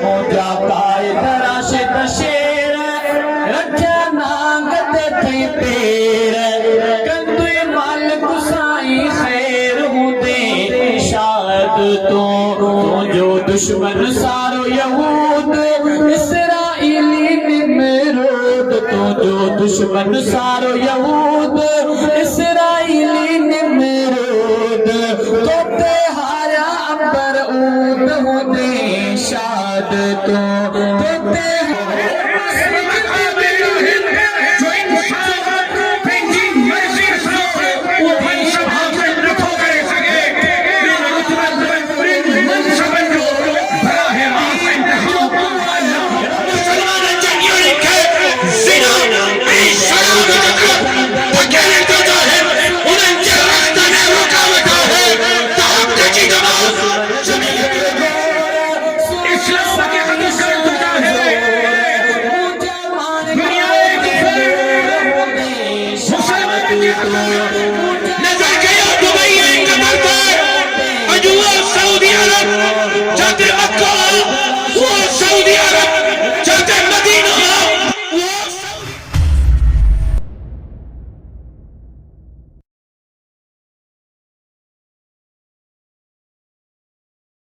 मुझा कायद राशिद शेर रखा नांग ते थी पेर कंदु मालिक साईं खैर हुंदे शायद तो जो दुश्मन सारो यहूद इसराइली निमरूद तो जो दुश्मन सारो यहूद इसराइली निमरूद तो ते हारा अंबर ऊद हुंदे शाद तो ते दुनिया